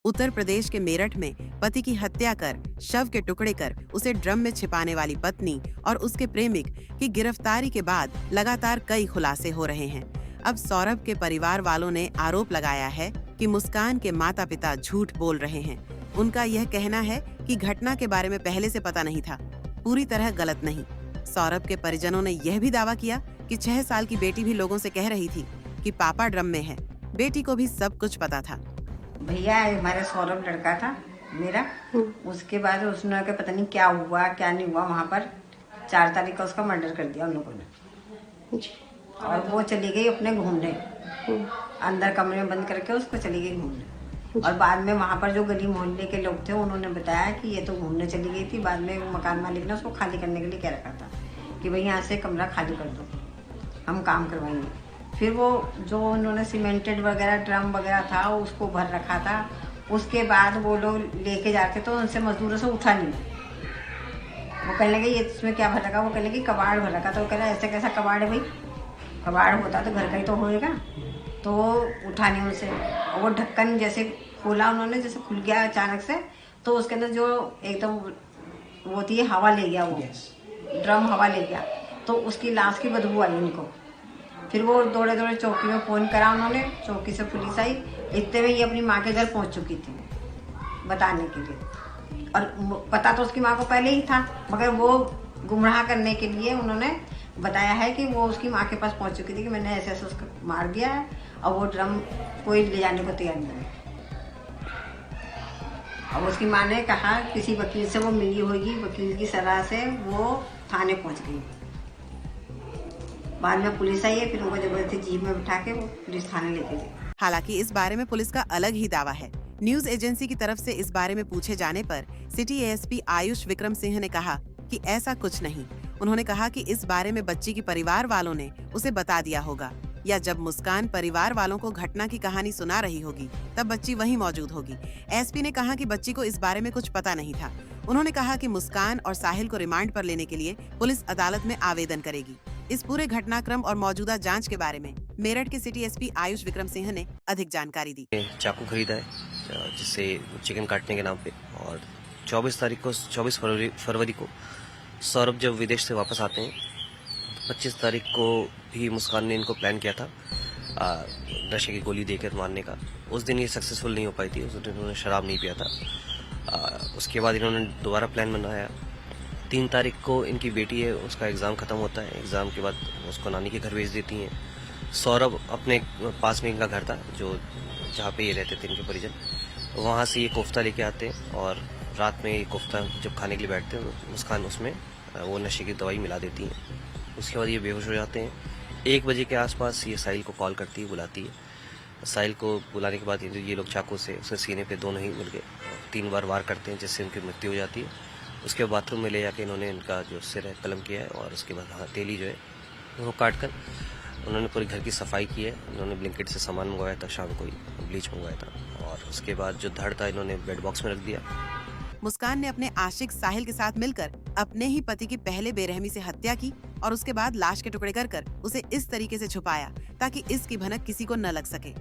उत्तर प्रदेश के मेरठ में पति की हत्या कर शव के टुकड़े कर उसे ड्रम में छिपाने वाली पत्नी और उसके प्रेमिक की गिरफ्तारी के बाद लगातार कई खुलासे हो रहे हैं। अब सौरभ के परिवार वालों ने आरोप लगाया है कि मुस्कान के माता पिता झूठ बोल रहे हैं। उनका यह कहना है कि घटना के बारे में पहले से पता नहीं था, पूरी तरह गलत नहीं। सौरभ के परिजनों ने यह भी दावा किया कि 6 साल की बेटी भी लोगों से कह रही थी कि पापा ड्रम में है। बेटी को भी सब कुछ पता था। भैया हमारा सौरभ लड़का था मेरा, उसके बाद उसने के पता नहीं क्या हुआ क्या नहीं हुआ, वहाँ पर 4 तारीख को उसका मर्डर कर दिया उन लोगों ने। और वो चली गई अपने घूमने, अंदर कमरे में बंद करके उसको चली गई घूमने। और बाद में वहाँ पर जो गली मोहल्ले के लोग थे उन्होंने बताया कि ये तो घूमने चली गई थी। बाद में मकान मालिक ने उसको खाली करने के लिए कह रखा था कि भाई यहाँ से कमरा खाली कर दो, हम काम करवाएंगे। फिर वो जो उन्होंने सीमेंटेड वगैरह ड्रम वगैरह था उसको भर रखा था। उसके बाद वो लोग लेके जाते तो उनसे मजदूरों से उठा नहीं। वो कहने लगे ये इसमें क्या भर रखा, वो कहने लगे कबाड़ भर रखा। तो वो कह रहा ऐसा कैसा कबाड़ है भाई, कबाड़ होता तो घर का ही तो होएगा। तो उठा नहीं उनसे। और वो ढक्कन जैसे खोला उन्होंने, जैसे खुल गया अचानक से, तो उसके अंदर जो एकदम वो होती है हवा ले गया, वो ड्रम हवा ले गया। तो उसकी लाश की बदबू आई उनको। फिर वो दौड़े दौड़े चौकी में फ़ोन करा उन्होंने, चौकी से पुलिस आई। इतने में ये अपनी माँ के घर पहुँच चुकी थी बताने के लिए। और पता तो उसकी माँ को पहले ही था, मगर वो गुमराह करने के लिए उन्होंने बताया है कि वो उसकी माँ के पास पहुँच चुकी थी कि मैंने ऐसे ऐसे उसको मार दिया है और वो ड्रम कोई ले जाने को तैयार नहीं है। अब उसकी माँ ने कहा किसी वकील से वो मिली होगी, वकील की सलाह से वो थाने पहुँच गई। बाद में पुलिस आई है, फिर उनको जबरदस्ती जीप में बिठा के वो पुलिस थाने लेके गई। हालांकि इस बारे में पुलिस का अलग ही दावा है। न्यूज एजेंसी की तरफ से इस बारे में पूछे जाने पर सिटी एएसपी आयुष विक्रम सिंह ने कहा कि ऐसा कुछ नहीं। उन्होंने कहा कि इस बारे में बच्ची की परिवार वालों ने उसे बता दिया होगा, या जब मुस्कान परिवार वालों को घटना की कहानी सुना रही होगी तब बच्ची वहीं मौजूद होगी। एसपी ने कहा कि बच्ची को इस बारे में कुछ पता नहीं था। उन्होंने कहा कि मुस्कान और साहिल को रिमांड पर लेने के लिए पुलिस अदालत में आवेदन करेगी। इस पूरे घटनाक्रम और मौजूदा जांच के बारे में मेरठ के सिटी एसपी आयुष विक्रम सिंह ने अधिक जानकारी दी। चाकू खरीदा है जिससे चिकन काटने के नाम पे, और 24 फरवरी को सौरभ जब विदेश से वापस आते हैं, 25 तारीख को भी मुस्कान ने इनको प्लान किया था नशे की गोली देकर मारने का। उस दिन ये सक्सेसफुल नहीं हो पाई थी, उस दिन उन्होंने शराब नहीं पिया था। उसके बाद इन्होंने दोबारा प्लान बनाया। 3 तारीख को इनकी बेटी है, उसका एग्ज़ाम ख़त्म होता है। एग्ज़ाम के बाद उसको नानी के घर भेज देती हैं। सौरभ अपने पास में इनका घर था जो जहाँ पे ये रहते थे इनके परिजन, वहाँ से ये कोफ्ता लेके आते हैं और रात में ये कोफ्ता जब खाने के लिए बैठते हैं तो मुस्कान उसमें वो नशे की दवाई मिला देती हैं। उसके बाद ये बेहोश हो जाते हैं। 1 बजे के आसपास ये साहिल को कॉल करती है, बुलाती है। साहिल को बुलाने के बाद ये लोग चाकू से उसके सीने पे दोनों ही मिल के 3 बार वार करते हैं, जिससे उनकी मृत्यु हो जाती है। उसके बाथरूम में ले जाके इन्होंने इनका जो सिर है कलम किया है, और उसके बाद हथेली जो है वो काट कर उन्होंने पूरे घर की सफाई की है। इन्होंने ब्लिंकिट से सामान मंगवाया था, शाम को ब्लीच मंगवाया था, और उसके बाद जो धड़ था इन्होंने बेड बॉक्स में रख दिया। मुस्कान ने अपने आशिक साहिल के साथ मिलकर अपने ही पति की पहले बेरहमी से हत्या की और उसके बाद लाश के टुकड़े कर उसे इस तरीके से छुपाया ताकि इसकी भनक किसी को न लग सके।